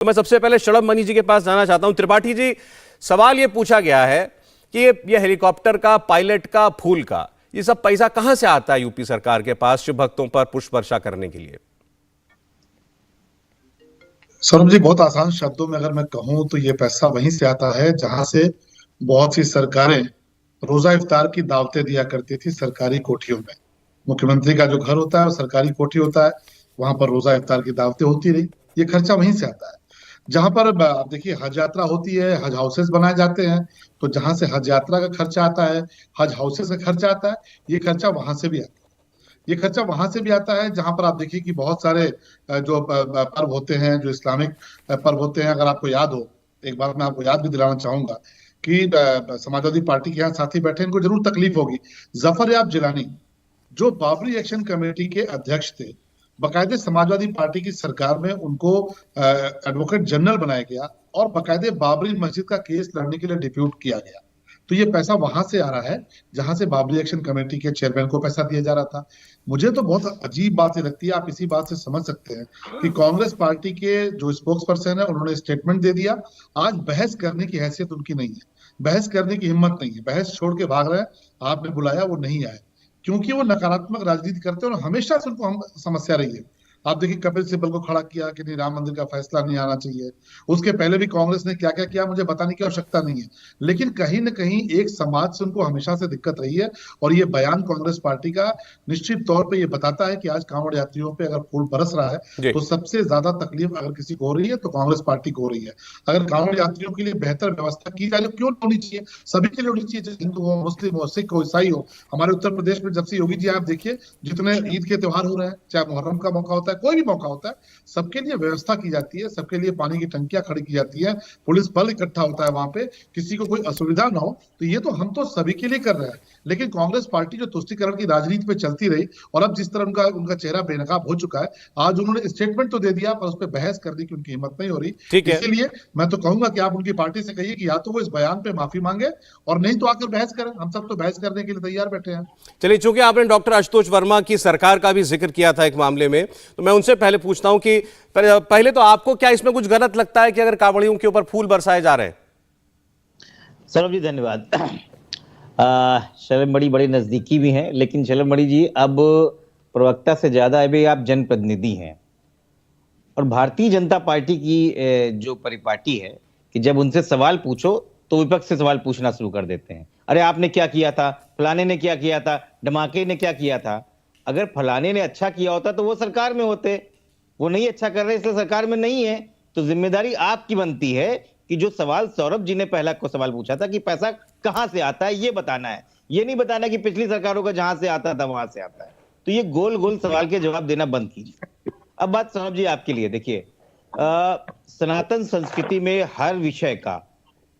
तो मैं सबसे पहले शलभ मणि जी के पास जाना चाहता हूं। त्रिपाठी जी, सवाल ये पूछा गया है कि ये हेलीकॉप्टर का, पायलट का, फूल का, ये सब पैसा कहां से आता है यूपी सरकार के पास शिव भक्तों पर पुष्प वर्षा करने के लिए? सौरभ जी, बहुत आसान शब्दों में अगर मैं कहूं तो ये पैसा वहीं से आता है जहां से बहुत सी सरकारें रोजा इफ्तार की दावतें दिया करती थी सरकारी कोठियों में। मुख्यमंत्री का जो घर होता है वो सरकारी कोठी होता है, वहां पर रोजा इफ्तार की दावतें होती रही। ये खर्चा वहीं से आता है। जहां पर आप देखिए हज यात्रा होती है, हज हाउसेस बनाए जाते हैं, तो जहां से हज यात्रा का खर्चा आता है, हज हाउसेस का खर्चा आता है, ये खर्चा वहां से भी आता है। ये खर्चा वहां से भी आता है जहां पर आप देखिए कि बहुत सारे जो पर्व होते हैं, जो इस्लामिक पर्व होते हैं। अगर आपको याद हो, एक बात मैं आपको याद भी दिलाना चाहूंगा कि समाजवादी पार्टी के यहाँ साथी बैठे, इनको जरूर तकलीफ होगी। जफर याब जिलानी जो बाबरी एक्शन कमेटी के अध्यक्ष थे, बाकायदे समाजवादी पार्टी की सरकार में उनको एडवोकेट जनरल बनाया गया और बाकायदे बाबरी मस्जिद का केस लड़ने के लिए डिप्यूट किया गया। तो ये पैसा वहां से आ रहा है जहां से बाबरी एक्शन कमेटी के चेयरमैन को पैसा दिया जा रहा था। मुझे तो बहुत अजीब बात ये लगती है, आप इसी बात से समझ सकते हैं कि कांग्रेस पार्टी के जो स्पोक्स पर्सन है उन्होंने स्टेटमेंट दे दिया। आज बहस करने की हैसियत उनकी नहीं है, बहस करने की हिम्मत नहीं है, बहस छोड़ के भाग रहे हैं। आपने बुलाया, वो नहीं आए क्योंकि वो नकारात्मक राजनीति करते हैं और हमेशा से उनको हम समस्या रही है। आप देखिए कपिल सिब्बल को खड़ा किया कि नहीं, राम मंदिर का फैसला नहीं आना चाहिए। उसके पहले भी कांग्रेस ने क्या क्या किया मुझे बताने की आवश्यकता नहीं है, लेकिन कहीं ना कहीं एक समाज से उनको हमेशा से दिक्कत रही है। और ये बयान कांग्रेस पार्टी का निश्चित तौर पे ये बताता है कि आज कांवड़ यात्रियों पे अगर फूल बरस रहा है तो सबसे ज्यादा तकलीफ अगर किसी को हो रही है तो कांग्रेस पार्टी को हो रही है। अगर कांवड़ यात्रियों के लिए बेहतर व्यवस्था की जाए तो क्यों होनी चाहिए, सभी के लिए होनी चाहिए, चाहे हिंदू हो, मुस्लिम हो, सिख हो, ईसाई हो। हमारे उत्तर प्रदेश में जब से योगी जी आप देखिए, जितने ईद के त्योहार हो रहे हैं, चाहे मुहर्रम का मौका होता है, कोई भी मौका होता है, सबके लिए व्यवस्था की जाती है, सबके लिए पानी की टंकियां खड़ी की जाती है, पुलिस बल इकट्ठा होता है वहां पे, किसी को कोई असुविधा ना हो। तो ये तो हम तो सभी के लिए कर रहे हैं। लेकिन कांग्रेस पार्टी जो तुष्टीकरण की राजनीति पे चलती रही और अब जिस तरह उनका उनका चेहरा बेनकाब हो चुका है, आज उन्होंने स्टेटमेंट तो दे दिया पर उस पर बहस करने की उनकी हिम्मत नहीं हो रही। इसीलिए मैं तो कहूंगा कि आप उनकी पार्टी से कहिए कि या तो वो इस बयान पे माफी मांगे और नहीं तो आकर बहस करें। हम सब तो बहस करने के लिए तैयार बैठे हैं। चलिए, चूंकि आपने डॉक्टर आशुतोष वर्मा की सरकार का भी जिक्र किया था एक मामले में, तो मैं उनसे पहले पूछता हूं कि पहले तो आपको क्या इसमें कुछ गलत लगता है कि अगर कांवड़ियों के ऊपर फूल बरसाए जा रहे हैं? सौरभ जी धन्यवाद। शलभ मणि बड़े नजदीकी भी हैं, लेकिन शलभ मणि जी अब प्रवक्ता से ज्यादा अभी आप जनप्रतिनिधि हैं और भारतीय जनता पार्टी की जो परिपाटी है कि जब उनसे सवाल पूछो तो विपक्ष से सवाल पूछना शुरू कर देते हैं। अरे आपने क्या किया था, फलाने ने क्या किया था, धमाके ने क्या किया था। अगर फलाने ने अच्छा किया होता तो वो सरकार में होते, वो नहीं अच्छा कर रहे इसलिए सरकार में नहीं है। तो जिम्मेदारी आपकी बनती है कि जो सवाल सौरभ जी ने पहला को सवाल पूछा था कि पैसा कहां से आता है, ये बताना है। ये नहीं बताना कि पिछली सरकारों का जहां से आता था वहां से आता है। तो ये गोल गोल सवाल के जवाब देना बंद कीजिए। अब बात सौरभ जी आपके लिए, देखिए सनातन संस्कृति में हर विषय का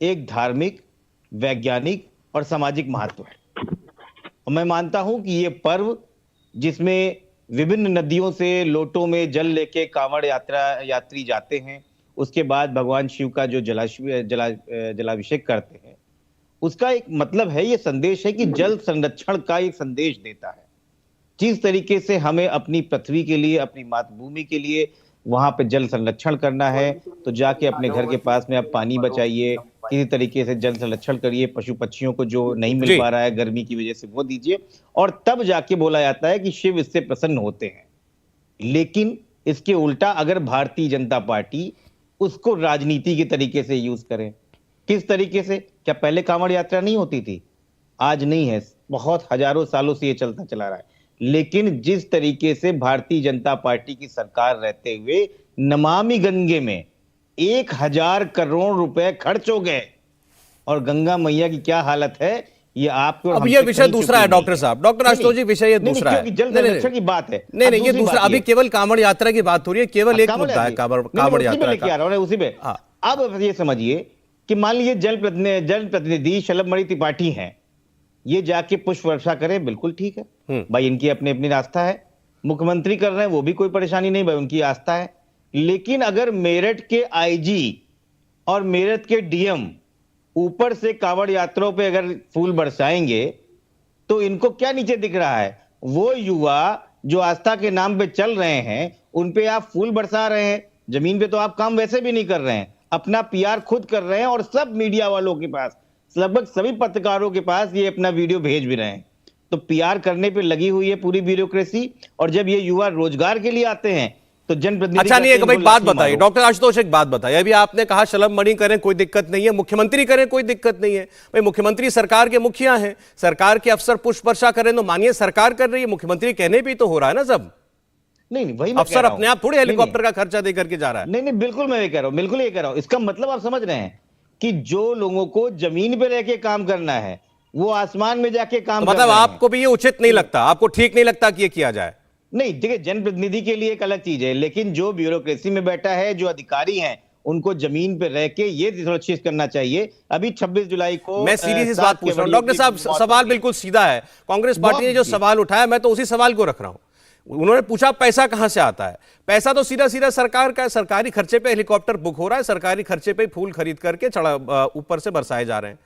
एक धार्मिक, वैज्ञानिक और सामाजिक महत्व है। और मैं मानता हूं कि ये पर्व जिसमें विभिन्न नदियों से लोटों में जल लेके कांवड़ यात्री जाते हैं, उसके बाद भगवान शिव का जो जलाभिषेक करते हैं, उसका एक मतलब है, ये संदेश है कि जल संरक्षण का एक संदेश देता है। जिस तरीके से हमें अपनी पृथ्वी के लिए, अपनी मातृभूमि के लिए वहां पे जल संरक्षण करना है, तो जाके अपने घर के पास में आप पानी बचाइए, किसी तरीके से जल संरक्षण करिए, पशु पक्षियों को जो नहीं मिल पा रहा है गर्मी की वजह से वो दीजिए, और तब जाके बोला जाता है कि शिव इससे प्रसन्न होते हैं। लेकिन इसके उल्टा अगर भारतीय जनता पार्टी उसको राजनीति के तरीके से यूज करें, किस तरीके से, क्या पहले कांवड़ यात्रा नहीं होती थी? आज नहीं है, बहुत हजारों सालों से ये चलता चला रहा है। लेकिन जिस तरीके से भारतीय जनता पार्टी की सरकार रहते हुए नमामि गंगे में 1000 करोड़ रुपए खर्च हो गए और गंगा मैया की क्या हालत है, ये आपको अब ये विषय दूसरा है डॉक्टर साहब, डॉक्टर आशुतोष जी, विषय ये दूसरा है। जल संरक्षण की बात है। नहीं, ये दूसरा, अभी केवल कांवड़ यात्रा की बात हो रही है, केवल एक मुद्दा है कांवड़ यात्रा का। उसी पे अब ये समझिए कि मान लीजिए जनप्रतिनिधि शलभ मणि त्रिपाठी हैं, ये जाके पुष्प वर्षा करें, बिल्कुल ठीक है भाई, इनकी अपनी अपनी आस्था है। मुख्यमंत्री कर रहे हैं, वो भी कोई परेशानी नहीं भाई, उनकी आस्था है। लेकिन अगर मेरठ के आईजी और मेरठ के डीएम ऊपर से कांवड़ यात्रों पे अगर फूल बरसाएंगे तो इनको क्या नीचे दिख रहा है? वो युवा जो आस्था के नाम पे चल रहे हैं उन पे आप फूल बरसा रहे हैं। जमीन पे तो आप काम वैसे भी नहीं कर रहे हैं, अपना पीआर खुद कर रहे हैं और सब मीडिया वालों के पास, लगभग सभी पत्रकारों के पास ये अपना वीडियो भेज भी रहे हैं। तो पीआर करने पे लगी हुई है पूरी ब्यूरोक्रेसी, और जब ये युवा रोजगार के लिए आते हैं तो जनप्रतिनिधि अच्छा नहीं, एक भाई बात लाठी बताइए मारो। डॉक्टर आशुतोष, एक बात बताइए। अभी आपने कहा शलभ मणि करें कोई दिक्कत नहीं है, मुख्यमंत्री करें कोई दिक्कत नहीं है। भाई मुख्यमंत्री सरकार के मुखिया हैं, सरकार के अफसर पुष्प वर्षा करें तो मानिए सरकार कर रही है, मुख्यमंत्री कहने भी तो हो रहा है ना सब। नहीं वही मैं कह अफसर रहा हूं। अपने आप थोड़ी नहीं, हेलीकॉप्टर का खर्चा दे करके जा रहा है। नहीं बिल्कुल मैं ये कह रहा हूं, बिल्कुल ये कह रहा हूं। इसका मतलब आप समझ रहे हैं कि जो लोगों को जमीन पे रह के काम करना है वो आसमान में जाके काम तो कर मतलब रहे हैं। आपको भी ये उचित नहीं लगता, आपको ठीक नहीं लगता कि ये किया जाए? नहीं देखिए, जनप्रतिनिधि के लिए एक अलग चीज है, लेकिन जो ब्यूरोक्रेसी में बैठा है, जो अधिकारी हैं, उनको जमीन पे रह के ये सुनिश्चित करना चाहिए। अभी 26 जुलाई को मैं सीधी सी बात पूछ रहा हूं डॉक्टर साहब, सवाल बिल्कुल सीधा है। कांग्रेस पार्टी ने जो सवाल उठाया मैं तो उसी सवाल को रख रहा हूं। उन्होंने पूछा पैसा कहां से आता है। पैसा तो सीधा सीधा सरकार का है, सरकारी खर्चे पे हेलीकॉप्टर बुक हो रहा है, सरकारी खर्चे पे फूल खरीद करके ऊपर से बरसाए जा रहे हैं।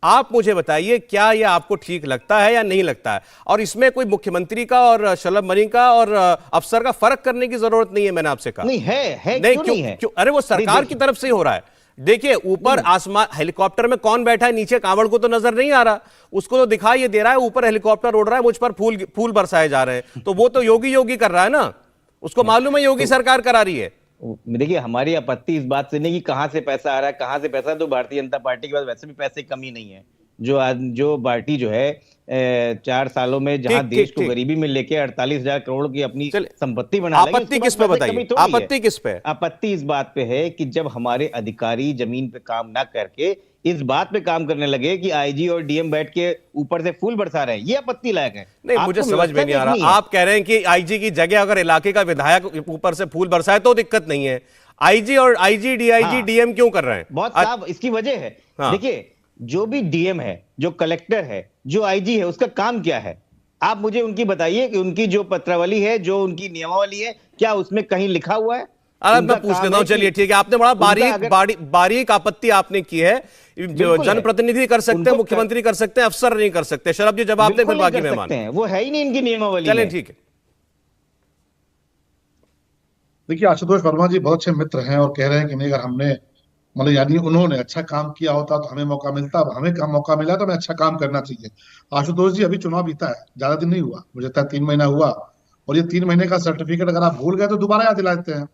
आप मुझे बताइए क्या यह आपको ठीक लगता है या नहीं लगता है? और इसमें कोई मुख्यमंत्री का और शलभ मणि का और अफसर का फर्क करने की जरूरत नहीं है, मैंने आपसे कहा। नहीं है नहीं, क्यों नहीं है? क्यों? अरे वो सरकार की तरफ से ही हो रहा है। देखिए ऊपर आसमान हेलीकॉप्टर में कौन बैठा है, नीचे कांवड़ को तो नजर नहीं आ रहा, उसको तो दिखाई ये दे रहा है ऊपर हेलीकॉप्टर उड़ रहा है, मुझ पर फूल बरसाए जा रहे हैं। तो वो तो योगी कर रहा है ना, उसको मालूम है योगी सरकार करा रही है। देखिए हमारी आपत्ति इस बात से नहीं कि कहां से पैसा आ रहा है, कहां से पैसा, तो भारतीय जनता पार्टी के पास वैसे भी पैसे की कमी नहीं है। जो पार्टी जो है 4 सालों में जहां देश को गरीबी में लेके 48,000 करोड़ की अपनी संपत्ति बना ली, आपत्ति किस पे बताइए? आपत्ति किस पे? आपत्ति इस बात पे है कि जब हमारे अधिकारी जमीन पे काम ना करके इस बात पे काम करने लगे कि आईजी और डीएम बैठ के ऊपर से फूल बरसा रहे हैं, ये आपत्ति लायक है। नहीं मुझे समझ में नहीं आ रहा, आप कह रहे हैं कि आईजी की जगह अगर इलाके का विधायक ऊपर से फूल बरसाए तो दिक्कत नहीं है, आईजी और आईजी डीआईजी डीएम क्यों कर रहे हैं? बहुत साहब इसकी वजह है। देखिए जो भी डीएम है, जो कलेक्टर है, जो आईजी है, उसका काम क्या है? आप मुझे उनकी बताइए कि उनकी जो पत्रावली है, जो उनकी नियमावली है, क्या उसमें कहीं लिखा हुआ है? अरे मैं पूछ लेता हूं, चलिए ठीक है, आपने बड़ा बारीक आपत्ति आपने की है। जो जनप्रतिनिधि कर सकते हैं, मुख्यमंत्री कर सकते हैं, अफसर नहीं कर सकते। शलभ जी जवाब दें फिर बाकी मेहमान। वो है ही नहीं इनकी नियमावली। चलें ठीक है। देखिए आशुतोष वर्मा जी बहुत अच्छे मित्र हैं और कह रहे हैं कि नहीं, अगर हमने मतलब यानी उन्होंने अच्छा काम किया होता तो हमें मौका मिलता, अब हमें काम मौका मिला तो हमें अच्छा काम करना चाहिए। आशुतोष जी अभी चुनाव बीता है, ज्यादा दिन नहीं हुआ, मुझे लगता है 3 महीना हुआ, और ये 3 महीने का सर्टिफिकेट अगर आप भूल गए तो दोबारा याद दिला देते हैं।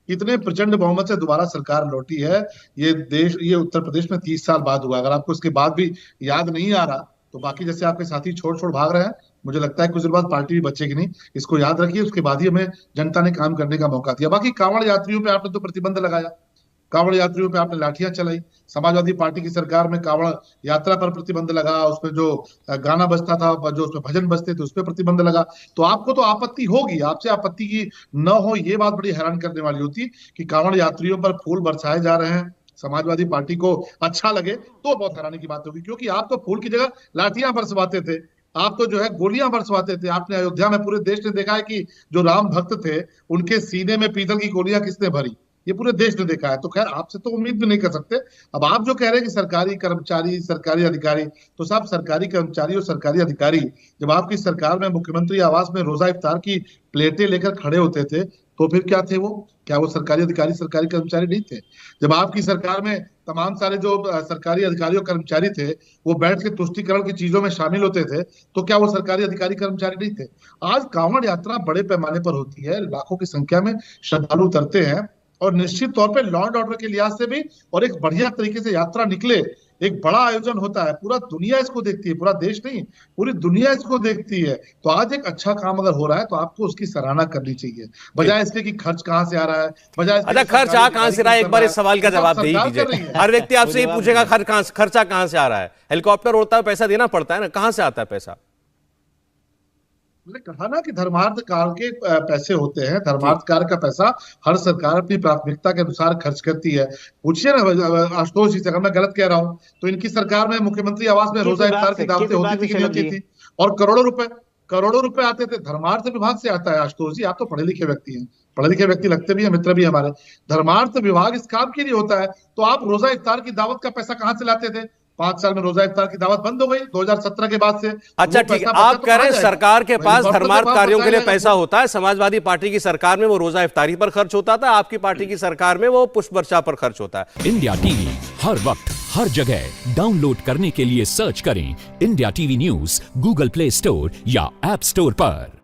इतने प्रचंड बहुमत से दोबारा सरकार लौटी है। ये उत्तर प्रदेश में 30 साल बाद हुआ। अगर आपको इसके बाद भी याद नहीं आ रहा तो बाकी जैसे आपके साथी छोड़ भाग रहे हैं, मुझे लगता है कुछ देर बाद पार्टी भी बचेगी नहीं। इसको याद रखिए, उसके बाद ही हमें जनता ने काम करने का मौका दिया। बाकी कांवड़ यात्रियों पे आपने तो प्रतिबंध लगाया, कांवड़ यात्रियों पे आपने लाठियां चलाई। समाजवादी पार्टी की सरकार में कांवड़ यात्रा पर प्रतिबंध लगा, उसपे जो गाना बजता था, जो उसमें भजन बजते थे, उस पर प्रतिबंध लगा। तो आपको तो आपत्ति होगी, आपसे आपत्ति की न हो ये बात बड़ी हैरान करने वाली होती कि कांवड़ यात्रियों पर फूल बरसाए जा रहे हैं, समाजवादी पार्टी को अच्छा लगे तो बहुत हैरानी की बात होगी। क्योंकि आप तो फूल की जगह लाठियां बरसवाते थे, आप तो जो है गोलियां बरसवाते थे। आपने अयोध्या में, पूरे देश ने देखा है कि जो राम भक्त थे उनके सीने में पीतल की गोलियां किसने भरी, ये पूरे देश ने देखा है। तो खैर आपसे तो उम्मीद भी नहीं कर सकते। अब आप जो कह रहे हैं कि सरकारी कर्मचारी, सरकारी अधिकारी, तो साहब सरकारी कर्मचारी और सरकारी अधिकारी जब आपकी सरकार में मुख्यमंत्री आवास में रोजा इफ्तार की प्लेटें लेकर खड़े होते थे तो फिर क्या थे वो? क्या वो सरकारी अधिकारी, सरकारी कर्मचारी नहीं थे? जब आपकी सरकार में तमाम सारे जो सरकारी अधिकारी और कर्मचारी थे वो बैठ के तुष्टीकरण की चीजों में शामिल होते थे तो क्या वो सरकारी अधिकारी कर्मचारी नहीं थे? आज कांवड़ यात्रा बड़े पैमाने पर होती है, लाखों की संख्या में श्रद्धालु उतरते हैं और निश्चित तौर पे लॉ एंड ऑर्डर के लिहाज से भी, और एक बढ़िया तरीके से यात्रा निकले, एक बड़ा आयोजन होता है, पूरा दुनिया इसको देखती है, पूरा देश नहीं पूरी दुनिया इसको देखती है। तो आज एक अच्छा काम अगर हो रहा है तो आपको उसकी सराहना करनी चाहिए, बजाय इसके कि खर्च कहां से आ रहा है, बजाय अच्छा खर्च कहां से रहा है, एक बार इस सवाल का जवाब दे दीजिए। हर व्यक्ति आपसे ये पूछेगा खर्चा कहां से आ रहा है। हेलीकॉप्टर उड़ता है, पैसा देना पड़ता है ना, कहां से आता है पैसा? मैंने कहा ना कि धर्मार्थ कार्य के पैसे होते हैं, धर्मार्थ कार्य का पैसा हर सरकार अपनी प्राथमिकता के अनुसार खर्च करती है। पूछिए ना आशुतोष जी से, अगर मैं गलत कह रहा हूं तो इनकी सरकार में मुख्यमंत्री आवास में रोजा इफ्तार की दावतें होती थी कि नहीं होती थी? और करोड़ों रुपए आते थे। धर्मार्थ विभाग से आता है आशुतोष जी, आप तो पढ़े लिखे व्यक्ति हैं, पढ़े लिखे व्यक्ति लगते भी है, मित्र भी हमारे। धर्मार्थ विभाग इस काम के लिए होता है। तो आप रोजा इफ्तार की दावत का पैसा कहां से लाते थे? 5 साल में रोजा इफ्तार की दावत बंद हो गई 2017 के बाद से। अच्छा वो ठीक है, पैसा आप बचा कह तो रहे हैं आ जाएगा। सरकार के पास हेलीकॉप्टर धर्मार्थ के पास कार्यों के लिए बचाया पैसा होता है। समाजवादी पार्टी की सरकार में वो रोजा इफ्तारी पर खर्च होता था, आपकी पार्टी की सरकार में वो पुष्प वर्षा पर खर्च होता है। इंडिया टीवी हर वक्त हर जगह डाउनलोड करने के लिए सर्च करें India TV news Google play store या ऐप स्टोर पर।